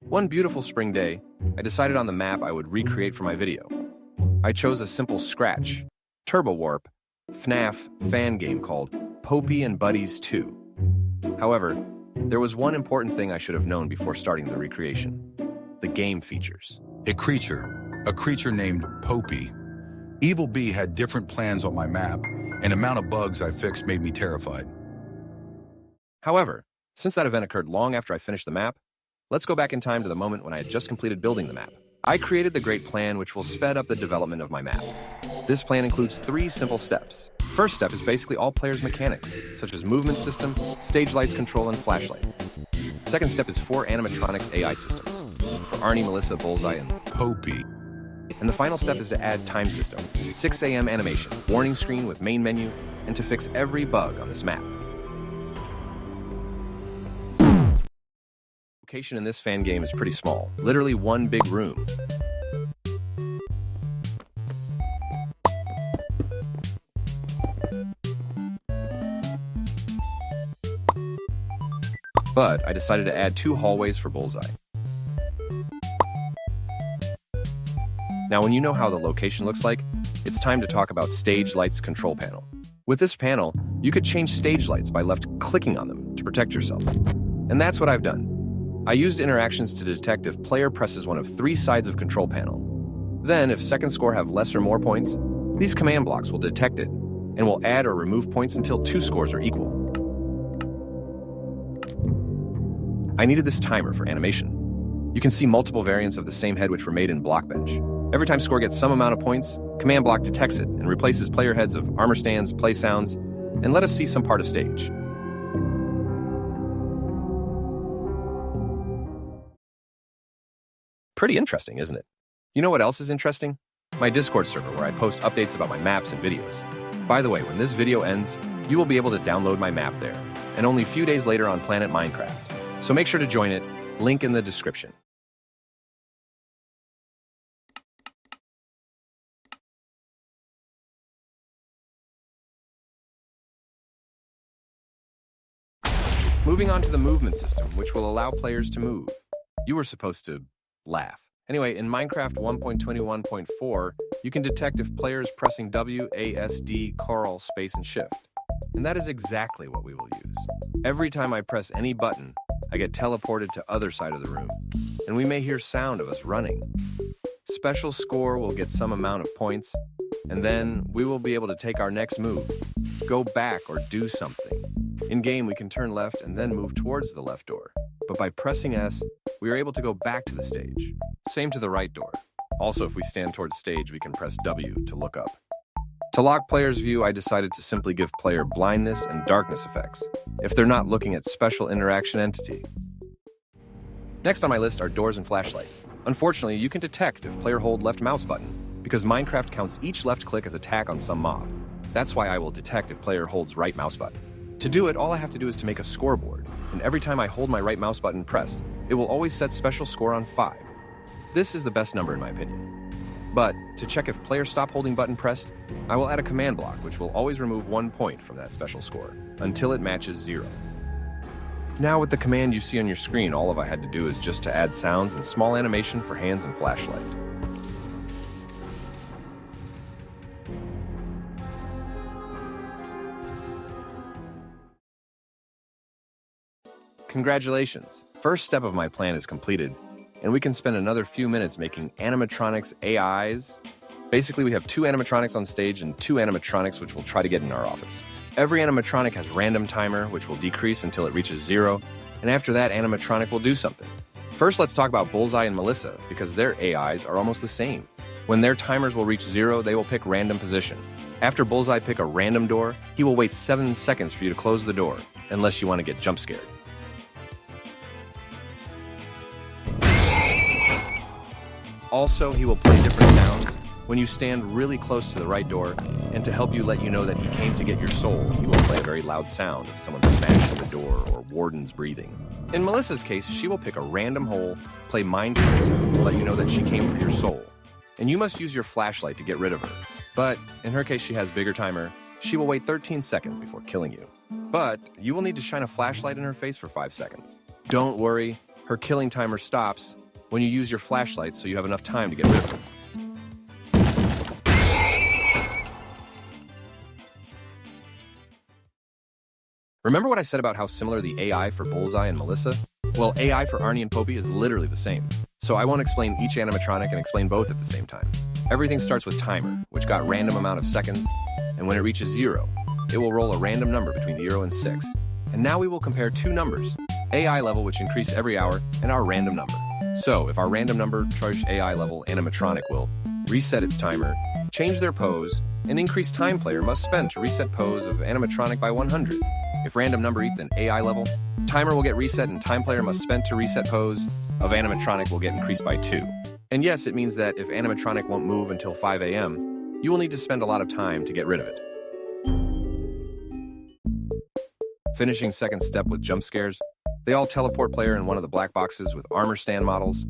One beautiful spring day, I decided on the map I would recreate for my video. I chose a simple scratch, turbo warp, FNaF fan game called Popee and Buddies 2. However, there was one important thing I should have known before starting the recreation: the game features. A creature named Popee. Evil Bee had different plans on my map, and the amount of bugs I fixed made me terrified. However, since that event occurred long after I finished the map, let's go back in time to the moment when I had just completed building the map. I created the great plan which will sped up the development of my map. This plan includes 3 simple steps. First step is basically all players' mechanics, such as movement system, stage lights control, and flashlight. Second step is 4 animatronics AI systems, for Arnie, Melissa, Bullseye, and Popee. And the final step is to add time system, 6 a.m. animation, warning screen with main menu, and to fix every bug on this map. Location in this fan game is pretty small, literally one big room. But I decided to add 2 hallways for Bullseye. Now, when you know how the location looks like, it's time to talk about stage lights control panel. With this panel, you could change stage lights by left-clicking on them to protect yourself. And that's what I've done. I used interactions to detect if player presses one of 3 sides of control panel. Then, if second score have less or more points, these command blocks will detect it and will add or remove points until 2 scores are equal. I needed this timer for animation. You can see multiple variants of the same head which were made in Blockbench. Every time score gets some amount of points, command block detects it and replaces player heads of armor stands, play sounds, and let us see some part of stage. Pretty interesting, isn't it? You know what else is interesting? My Discord server, where I post updates about my maps and videos. By the way, when this video ends, you will be able to download my map there, and only a few days later on Planet Minecraft. So make sure to join it, link in the description. Moving on to the movement system, which will allow players to move. You were supposed to laugh. Anyway, in Minecraft 1.21.4, you can detect if players pressing W, A, S, D, Ctrl, space, and Shift. And that is exactly what we will use. Every time I press any button, I get teleported to other side of the room, and we may hear sound of us running. Special score will get some amount of points, and then we will be able to take our next move, go back or do something. In-game, we can turn left and then move towards the left door. But by pressing S, we are able to go back to the stage. Same to the right door. Also, if we stand towards stage, we can press W to look up. To lock player's view, I decided to simply give player blindness and darkness effects, if they're not looking at special interaction entity. Next on my list are doors and flashlight. Unfortunately, you can detect if player hold left mouse button, because Minecraft counts each left click as attack on some mob. That's why I will detect if player holds right mouse button. To do it, all I have to do is to make a scoreboard, and every time I hold my right mouse button pressed, it will always set special score on 5. This is the best number in my opinion. But, to check if player stop holding button pressed, I will add a command block which will always remove 1 point from that special score, until it matches 0. Now with the command you see on your screen, all I had to do is just to add sounds and small animation for hands and flashlight. Congratulations! First step of my plan is completed, and we can spend another few minutes making animatronics AIs. Basically, we have 2 animatronics on stage and 2 animatronics which we'll try to get in our office. Every animatronic has random timer, which will decrease until it reaches 0, and after that, animatronic will do something. First, let's talk about Bullseye and Melissa, because their AIs are almost the same. When their timers will reach 0, they will pick random position. After Bullseye pick a random door, he will wait 7 seconds for you to close the door, unless you want to get jump scared. Also, he will play different sounds when you stand really close to the right door, and to help you let you know that he came to get your soul, he will play a very loud sound of someone smashing the door or wardens breathing. In Melissa's case, she will pick a random hole, play mind tricks to let you know that she came for your soul. And you must use your flashlight to get rid of her. But in her case, she has bigger timer. She will wait 13 seconds before killing you. But you will need to shine a flashlight in her face for 5 seconds. Don't worry, Her killing timer stops when you use your flashlight, so you have enough time to get rid of her. Remember what I said about how similar the AI for Bullseye and Melissa? Well, AI for Arnie and Popee is literally the same. So I won't explain each animatronic and explain both at the same time. Everything starts with timer, which got random amount of seconds, and when it reaches 0, it will roll a random number between 0 and 6. And now we will compare two numbers, AI level, which increase every hour, and our random number. So if our random number /AI level animatronic will reset its timer, change their pose, and increase time player must spend to reset pose of animatronic by 100. If random number then AI level, timer will get reset and time player must spend to reset pose of animatronic will get increased by 2. And yes, it means that if animatronic won't move until 5 a.m., you will need to spend a lot of time to get rid of it. Finishing second step with jump scares, they all teleport player in one of the black boxes with armor stand models,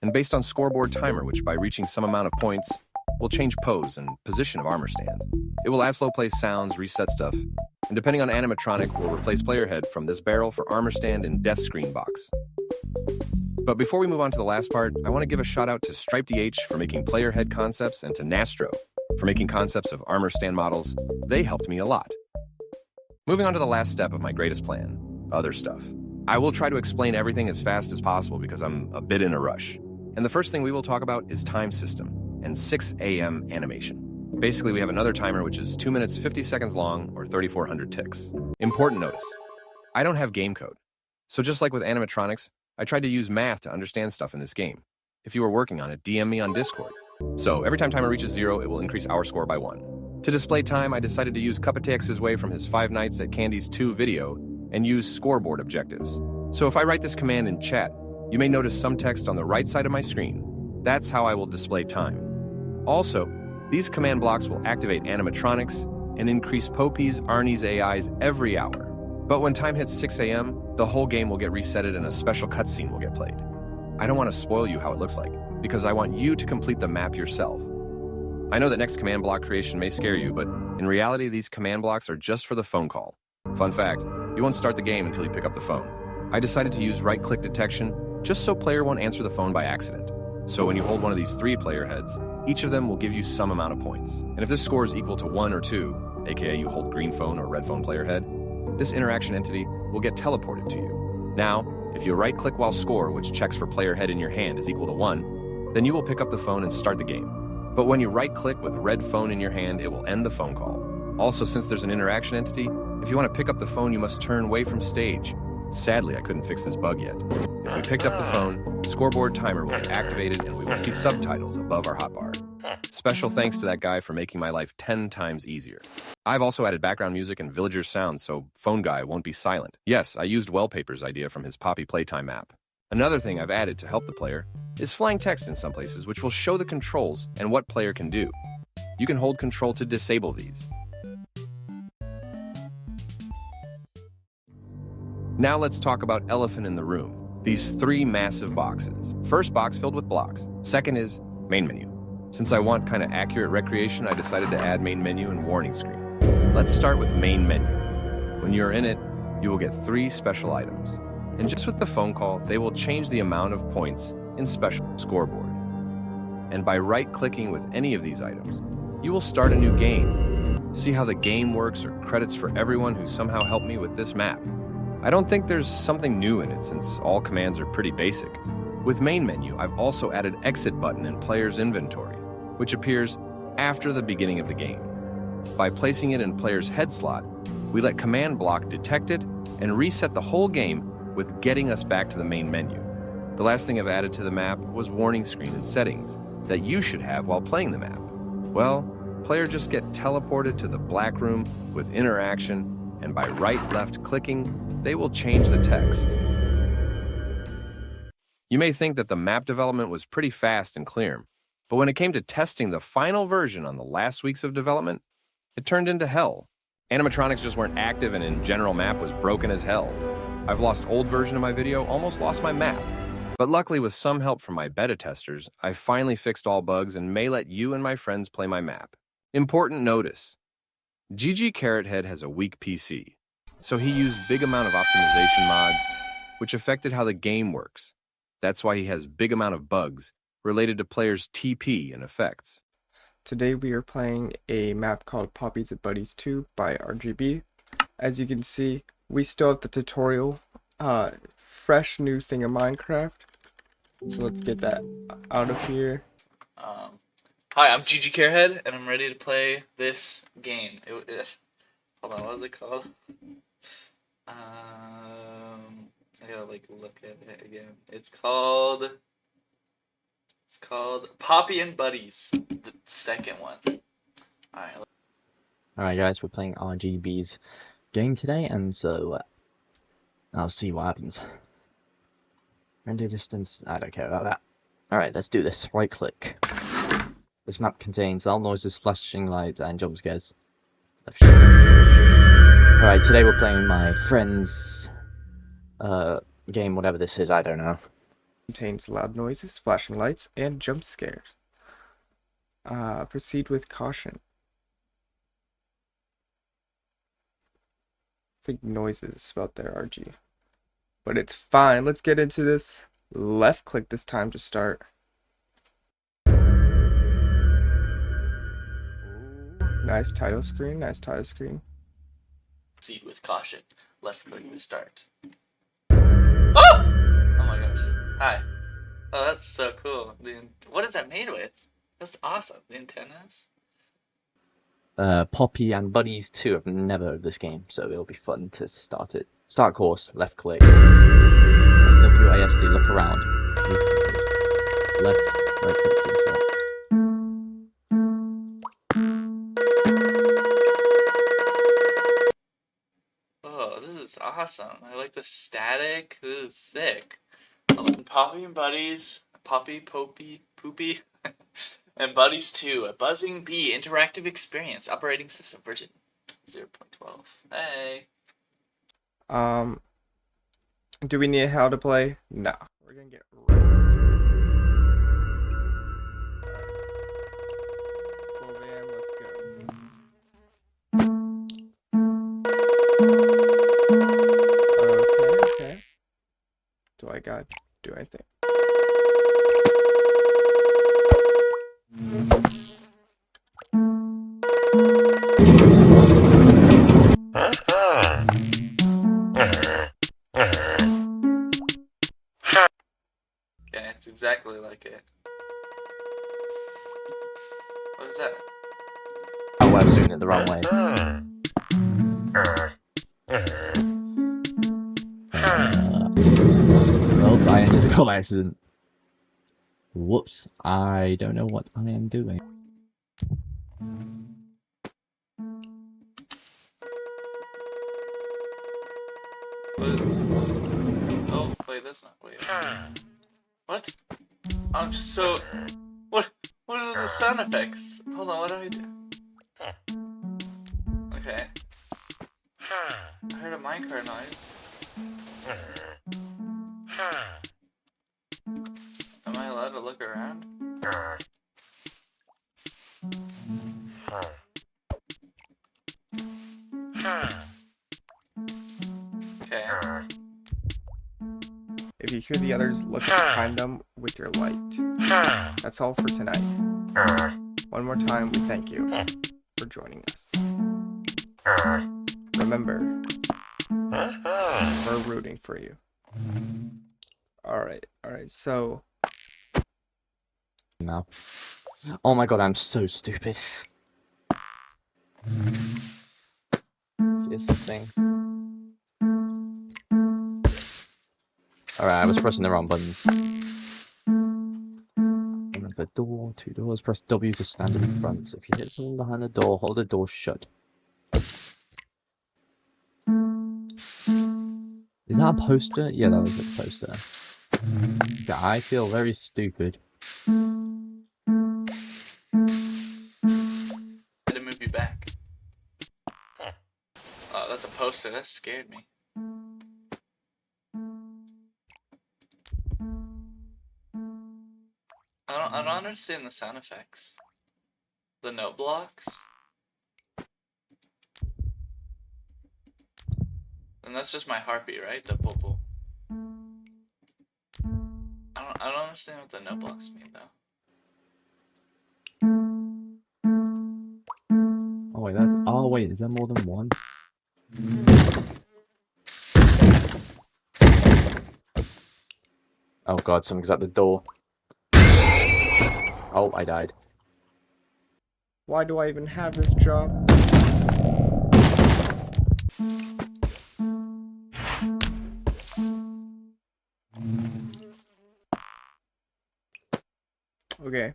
and based on scoreboard timer, which by reaching some amount of points, will change pose and position of armor stand. It will add slow play sounds, reset stuff, and depending on animatronic, will replace player head from this barrel for armor stand and death screen box. But before we move on to the last part, I want to give a shout out to Stripe DH for making player head concepts and to Nastro for making concepts of armor stand models. They helped me a lot. Moving on to the last step of my greatest plan, other stuff. I will try to explain everything as fast as possible because I'm a bit in a rush. And the first thing we will talk about is time system and 6 a.m. animation. Basically, we have another timer which is 2 minutes 50 seconds long or 3,400 ticks. Important notice, I don't have game code. So just like with animatronics, I tried to use math to understand stuff in this game. If you were working on it, DM me on Discord. So every time timer reaches 0, it will increase our score by 1. To display time, I decided to use Cupatex's way from his 5 Nights at Candy's 2 video and use scoreboard objectives. So if I write this command in chat, you may notice some text on the right side of my screen. That's how I will display time. Also, these command blocks will activate animatronics and increase Popee's, Arnie's AIs every hour. But when time hits 6 a.m., the whole game will get resetted and a special cutscene will get played. I don't want to spoil you how it looks like, because I want you to complete the map yourself. I know that next command block creation may scare you, but in reality, these command blocks are just for the phone call. Fun fact, you won't start the game until you pick up the phone. I decided to use right-click detection just so player won't answer the phone by accident. So when you hold one of these 3 player heads, each of them will give you some amount of points. And if this score is equal to 1 or 2, aka you hold green phone or red phone player head, this interaction entity will get teleported to you. Now, if you right-click while score, which checks for player head in your hand is equal to 1, then you will pick up the phone and start the game. But when you right-click with red phone in your hand, it will end the phone call. Also, since there's an interaction entity, if you want to pick up the phone, you must turn away from stage. Sadly, I couldn't fix this bug yet. If we picked up the phone, scoreboard timer will get activated and we will see subtitles above our hotbar. Special thanks to that guy for making my life 10 times easier. I've also added background music and villager sounds so phone guy won't be silent. Yes, I used Wellpaper's idea from his Popee Playtime app. Another thing I've added to help the player is flying text in some places, which will show the controls and what player can do. You can hold control to disable these. Now let's talk about elephant in the room. These 3 massive boxes. First box filled with blocks. Second is main menu. Since I want kind of accurate recreation, I decided to add main menu and warning screen. Let's start with main menu. When you're in it, you will get 3 special items. And just with the phone call, they will change the amount of points in special scoreboard. And by right-clicking with any of these items, you will start a new game. See how the game works or credits for everyone who somehow helped me with this map. I don't think there's something new in it since all commands are pretty basic. With main menu, I've also added exit button in player's inventory, which appears after the beginning of the game. By placing it in player's head slot, we let command block detect it and reset the whole game with getting us back to the main menu. The last thing I've added to the map was warning screen and settings that you should have while playing the map. Well, player just get teleported to the black room with interaction, and by right-left clicking, they will change the text. You may think that the map development was pretty fast and clear, but when it came to testing the final version on the last weeks of development, it turned into hell. Animatronics just weren't active and in general map was broken as hell. I've lost old version of my video, almost lost my map. But luckily with some help from my beta testers, I finally fixed all bugs and may let you and my friends play my map. Important notice, GG Carrot Head has a weak PC, so he used big amount of optimization mods, which affected how the game works. That's why he has big amount of bugs related to players' TP and effects. Today we are playing a map called Poppee's and Buddies 2 by RGB. As you can see, we still have the tutorial, fresh new thing in Minecraft. So let's get that out of here. Hi, I'm GG Carehead, and I'm ready to play this game. Hold on, what was it called? I gotta look at it again. It's called Popee and Buddies, the second one. Alright guys, we're playing RGB's game today, and so I'll see what happens. Render distance, I don't care about that. Alright, let's do this. Right click. This map contains loud noises, flashing lights, and jump scares. Alright, today we're playing my friend's game, whatever this is, I don't know. Contains loud noises, flashing lights, and jump scares. Proceed with caution. I think noises is spelled there, RG. But it's fine. Let's get into this. Left click this time to start. Nice title screen, nice title screen. Proceed with caution. Left click to start. Oh! Oh my gosh. Hi. Oh, that's so cool. What is that made with? That's awesome. The antennas? Popee and Buddies 2. I've never heard of this game, so it'll be fun to start it. Start course, left click. WASD, look around. Left, right click to interact. Oh, this is awesome. I like the static. This is sick. Popee and Buddies. Popee, and Buddies 2, a buzzing bee interactive experience, operating system version 0.12. Hey. Do we need how to play? No. We're gonna get right into it. 12 a.m. Let's go. Okay. Do I got do anything? Yeah, it's exactly like it. What is that? Oh, I was doing it the wrong way. Well, I ended the call by accident. Whoops, I don't know what I am doing. Oh, wait, that's not. Wait. What? I'm so. What are the sound effects? Hold on, what do I do? Okay. I heard a minecart noise. Am I allowed to look around? Okay. If you hear the others, look behind them with your light. That's all for tonight. One more time, we thank you for joining us. Remember, we're rooting for you. Alright, so... Now. Oh my god, I'm so stupid. Here's the thing. Alright, I was pressing the wrong buttons. The door, 2 doors, press W to stand in front. If you hit someone behind the door, hold the door shut. Is that a poster? Yeah, that was a poster. Yeah, I feel very stupid. I had to move you back. Oh, that's a poster. That scared me. I don't understand the sound effects. The note blocks. And that's just my heartbeat, right? The bubble. understand what the no blocks mean though. Oh wait, that's. Oh wait, is there more than one? Oh god, something's at the door. Oh, I died. Why do I even have this job? Okay.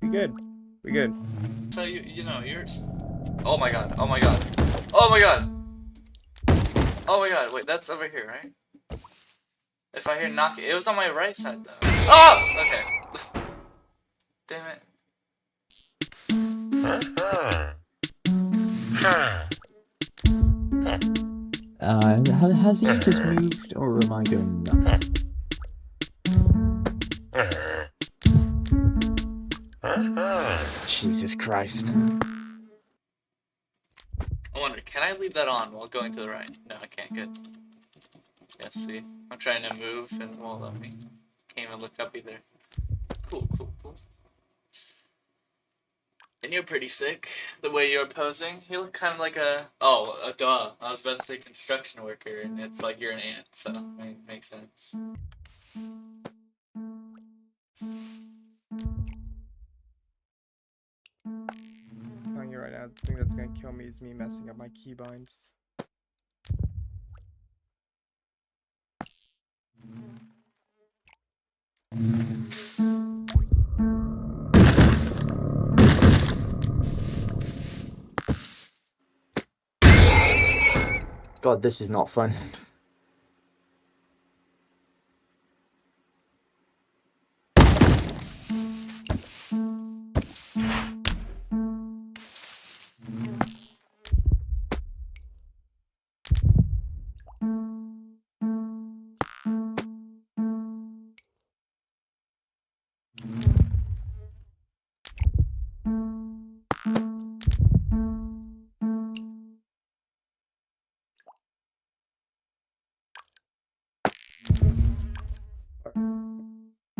We good. We good. So you know you're. Oh my god! Oh my god! Oh my god! Oh my god! Wait, that's over here, right? If I hear knock, it was on my right side though. Oh! Okay. Damn it. Has he just moved, or am I going nuts? Jesus Christ. I wonder, can I leave that on while going to the right? No, I can't. Good. Yeah, see? I'm trying to move and it won't let me. Can't even look up either. Cool, cool, cool. And you're pretty sick, the way you're posing. You look kind of like a... Oh, duh. I was about to say construction worker, and it's like you're an ant, so it makes sense. I'm telling you right now, the thing that's gonna kill me is me messing up my keybinds. God, this is not fun.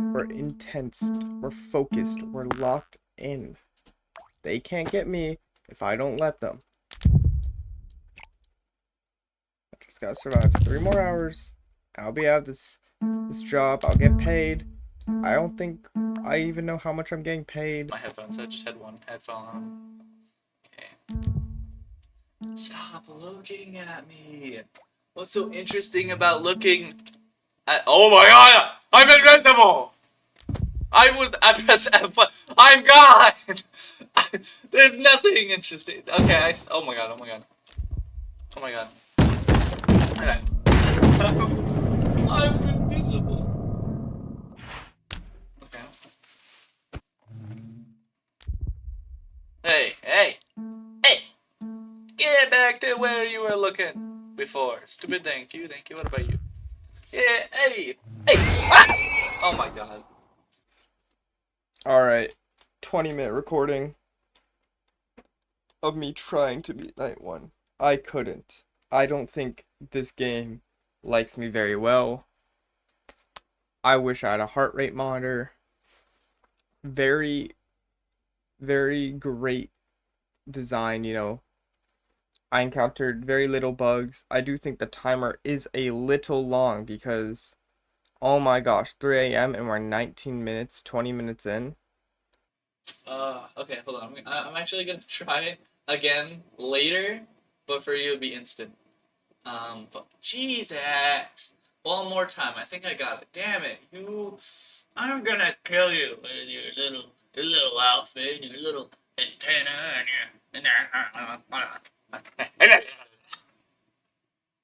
We're intense, we're focused, we're locked in. They can't get me if I don't let them. I just gotta survive 3 more hours. I'll be out of this job, I'll get paid. I don't think I even know how much I'm getting paid. My headphones, I just had one headphone on. Okay. Stop looking at me. What's so interesting about looking at... Oh my god! I'm invincible! I pressed F1. I'm gone! There's nothing interesting. Okay, oh my god, oh my god. Oh my god. Okay. I'm invisible. Okay. Hey, hey! Hey! Get back to where you were looking before. Stupid, thank you, thank you. What about you? Yeah, hey! Hey! Ah! Oh my god. Alright, 20-minute recording of me trying to beat night 1. I couldn't. I don't think this game likes me very well. I wish I had a heart rate monitor. Very, very great design, you know. I encountered very little bugs. I do think the timer is a little long because, oh my gosh, 3 a.m. and we're 19 minutes, 20 minutes in. Okay, hold on. I'm actually gonna try again later, but for you it'll be instant. But Jesus! One more time. I think I got it. Damn it, you! I'm gonna kill you with your little outfit, your little antenna, and your.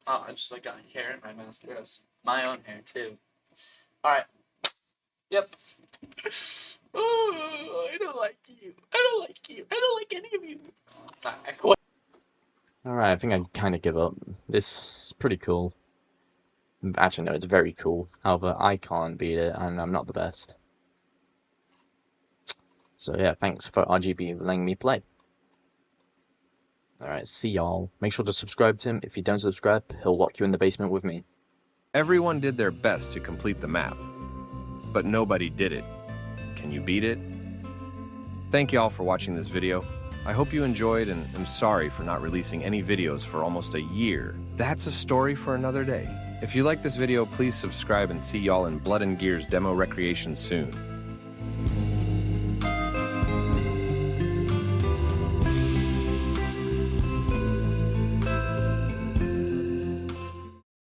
Oh, I just got hair in my mouth. Gross. My own hair too. All right. Yep. Oh, I don't like you. I don't like you. I don't like any of you. I quit. Alright, I think I kind of give up. This is pretty cool. Actually, no, it's very cool. However, I can't beat it, and I'm not the best. So yeah, thanks for RGB letting me play. Alright, see y'all. Make sure to subscribe to him. If you don't subscribe, he'll lock you in the basement with me. Everyone did their best to complete the map, but nobody did it. Can you beat it? Thank you all for watching this video. I hope you enjoyed, and I'm sorry for not releasing any videos for almost a year. That's a story for another day. If you like this video, please subscribe and see y'all in Blood and Gears demo recreation soon.